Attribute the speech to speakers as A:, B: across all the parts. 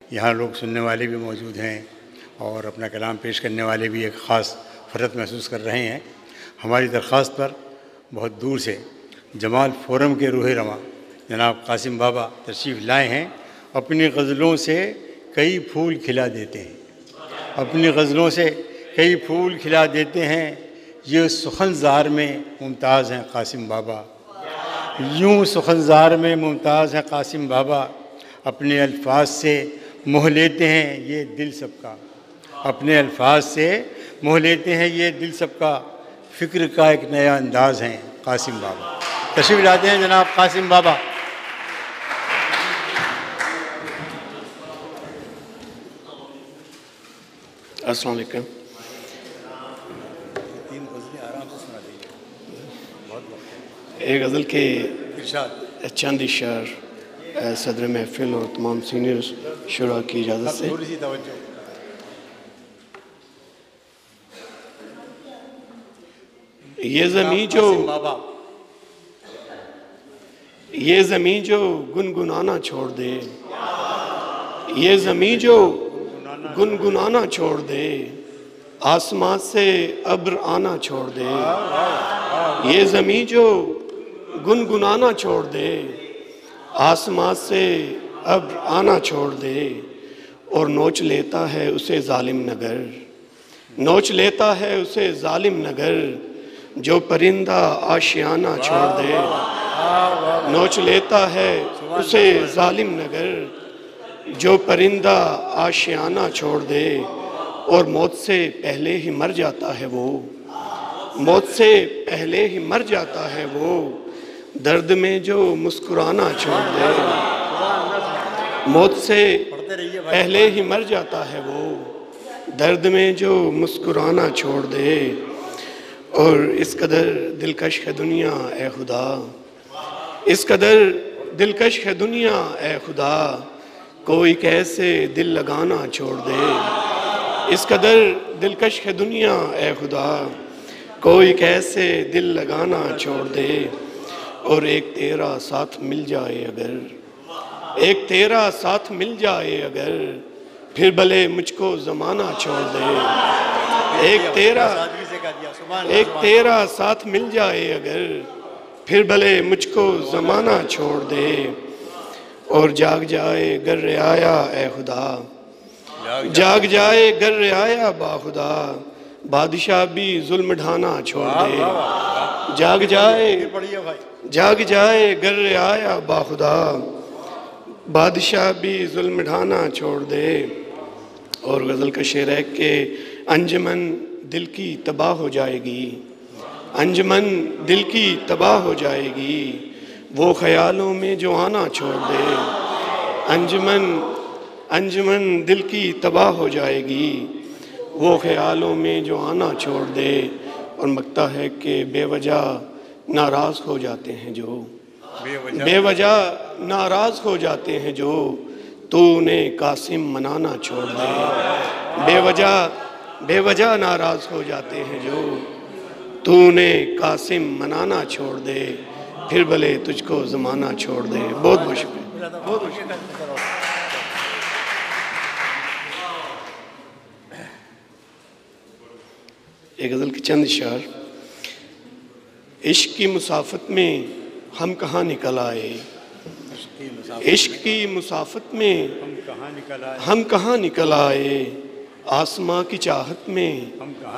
A: यहाँ लोग सुनने वाले भी मौजूद हैं और अपना कलाम पेश करने वाले भी एक ख़ास फ़र्हत महसूस कर रहे हैं। हमारी दरख्वास्त पर बहुत दूर से जमाल फोरम के रूह रवां जनाब कासिम बाबा तशरीफ़ लाए हैं। अपनी गज़लों से कई फूल खिला देते हैं, अपनी गज़लों से कई फूल खिला देते हैं। ये सुखनज़ार में मुमताज़ हैं कासिम बाबा, यूँ सुखनज़ार में मुमताज़ हैं कासिम बाबा। अपने अल्फाज से मोह लेते हैं ये दिल सबका, अपने अल्फाज से मोह लेते हैं ये दिल सबका। फ़िक्र का एक नया अंदाज़ हैं कासिम बाबा। तशरीफ़ लाते हैं जनाब कासिम बाबा।
B: अस्सलाम वालेकुम। एक गज़ल के चंद इशार सदर महफिल और तमाम सीनियर शुरा की इजाज़त से। ये ज़मीं जो गुनगुनाना छोड़ दे, ये ज़मीं जो गुनगुनाना छोड़ दे, आसमां से अब्र आना छोड़ दे। ये ज़मीं जो गुनगुनाना छोड़ दे, आसमां से अब्र आना छोड़ दे। और नोच लेता है उसे जालिम नगर, नोच लेता है उसे जालिम नगर। जो परिंदा आशियाना छोड़ दे, नोच लेता है उसे जालिम नगर। जो परिंदा आशियाना छोड़ दे। और मौत से पहले ही मर जाता है वो, मौत से पहले ही मर जाता है वो। दर्द में जो मुस्कुराना छोड़ दे, मौत से पहले ही मर जाता है वो। दर्द में जो मुस्कुराना छोड़ दे। और इस कदर दिलकश है दुनिया ए खुदा, इस कदर दिलकश है दुनिया ए खुदा। कोई कैसे दिल लगाना छोड़ दे। इस कदर दिलकश है दुनिया ए खुदा, कोई कैसे दिल लगाना छोड़ दे। और एक तेरा साथ मिल जाए अगर, एक तेरा साथ मिल जाए अगर, फिर भले मुझको ज़माना छोड़ दे। एक तेरा साथ मिल जाए अगर, फिर भले मुझको ज़माना छोड़ दे। और जाग जाए गर रियाया ए खुदा, जाग जाए गर रियाया बाखुदा। बादशाह भी जुल्म ढाना छोड़ दे। जाग जाए गर रियाया बाखुदा। बादशाह भी जुल्म ढाना छोड़ दे। और गज़ल का शेर है कि अंजमन दिल की तबाह हो जाएगी, अंजमन दिल की तबाह हो जाएगी। वो ख्यालों में जो आना छोड़ दे। अंजमन दिल की तबाह हो जाएगी, वो ख्यालों में जो आना छोड़ दे। और मकता है कि बेवजह नाराज़ हो जाते हैं जो, बेवजह नाराज़ हो जाते हैं जो। तूने कासिम मनाना छोड़ दे। बेवजह नाराज़ हो जाते हैं जो। तूने कासिम मनाना छोड़ दे, फिर भले तुझको ज़माना छोड़ दे। बहुत बहुत शुक्रिया, बहुत बहुत शुक्रिया। एक गज़ल के चंद इशार। इश्क की मुसाफत में हम कहाँ निकल आए, इश्क की मुसाफत में हम कहाँ निकल आए। आसमां की चाहत में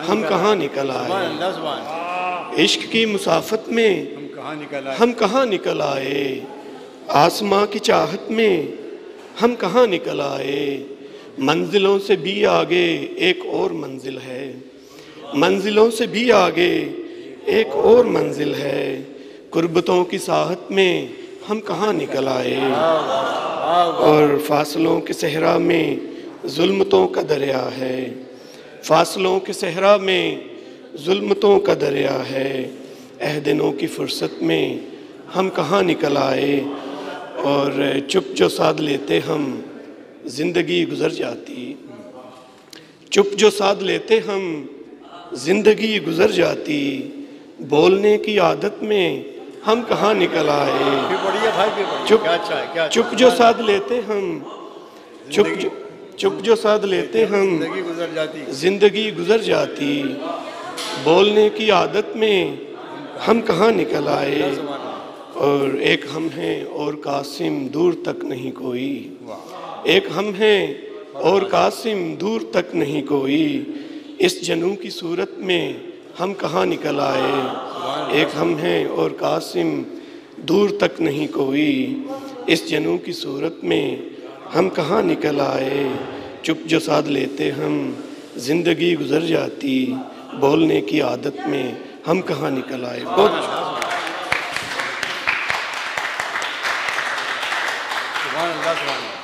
B: हम कहाँ निकल आए। इश्क की मुसाफत में हम कहाँ निकल आए। आसमां की चाहत में हम कहाँ निकल आए। मंजिलों से भी आगे एक और मंजिल है, मंजिलों से भी आगे एक और मंजिल है। कुर्बतों की साहत में हम कहाँ निकल आए। और फासलों के सहरा में जुल्मतों का दरिया है, फासलों के सहरा में जुल्मतों का दरिया है। अहदिनों की फुर्सत में हम कहाँ निकल आए। और चुप जो साध लेते हम ज़िंदगी गुज़र जाती, चुप जो साध लेते हम ज़िंदगी गुज़र जाती। बोलने की आदत में हम कहाँ निकल आए। चुप जो साध लेते हम चुप जो साध लेते हम,
A: जिंदगी गुजर जाती।
B: जिंदगी गुजर जाती। बोलने की आदत में हम कहाँ निकल आए। और एक हम हैं और कासिम दूर तक नहीं कोई। एक हम हैं और कासिम दूर तक नहीं कोई। इस जनू की सूरत में हम कहाँ निकल आए। एक हम हैं और कासिम दूर तक नहीं कोई। इस जनू की सूरत में हम कहाँ निकल आए। चुप जो साध लेते हम, जिंदगी गुजर जाती। बोलने की आदत में हम कहाँ निकल आए। बहुत
A: सुभान अल्लाह, सुभान अल्लाह।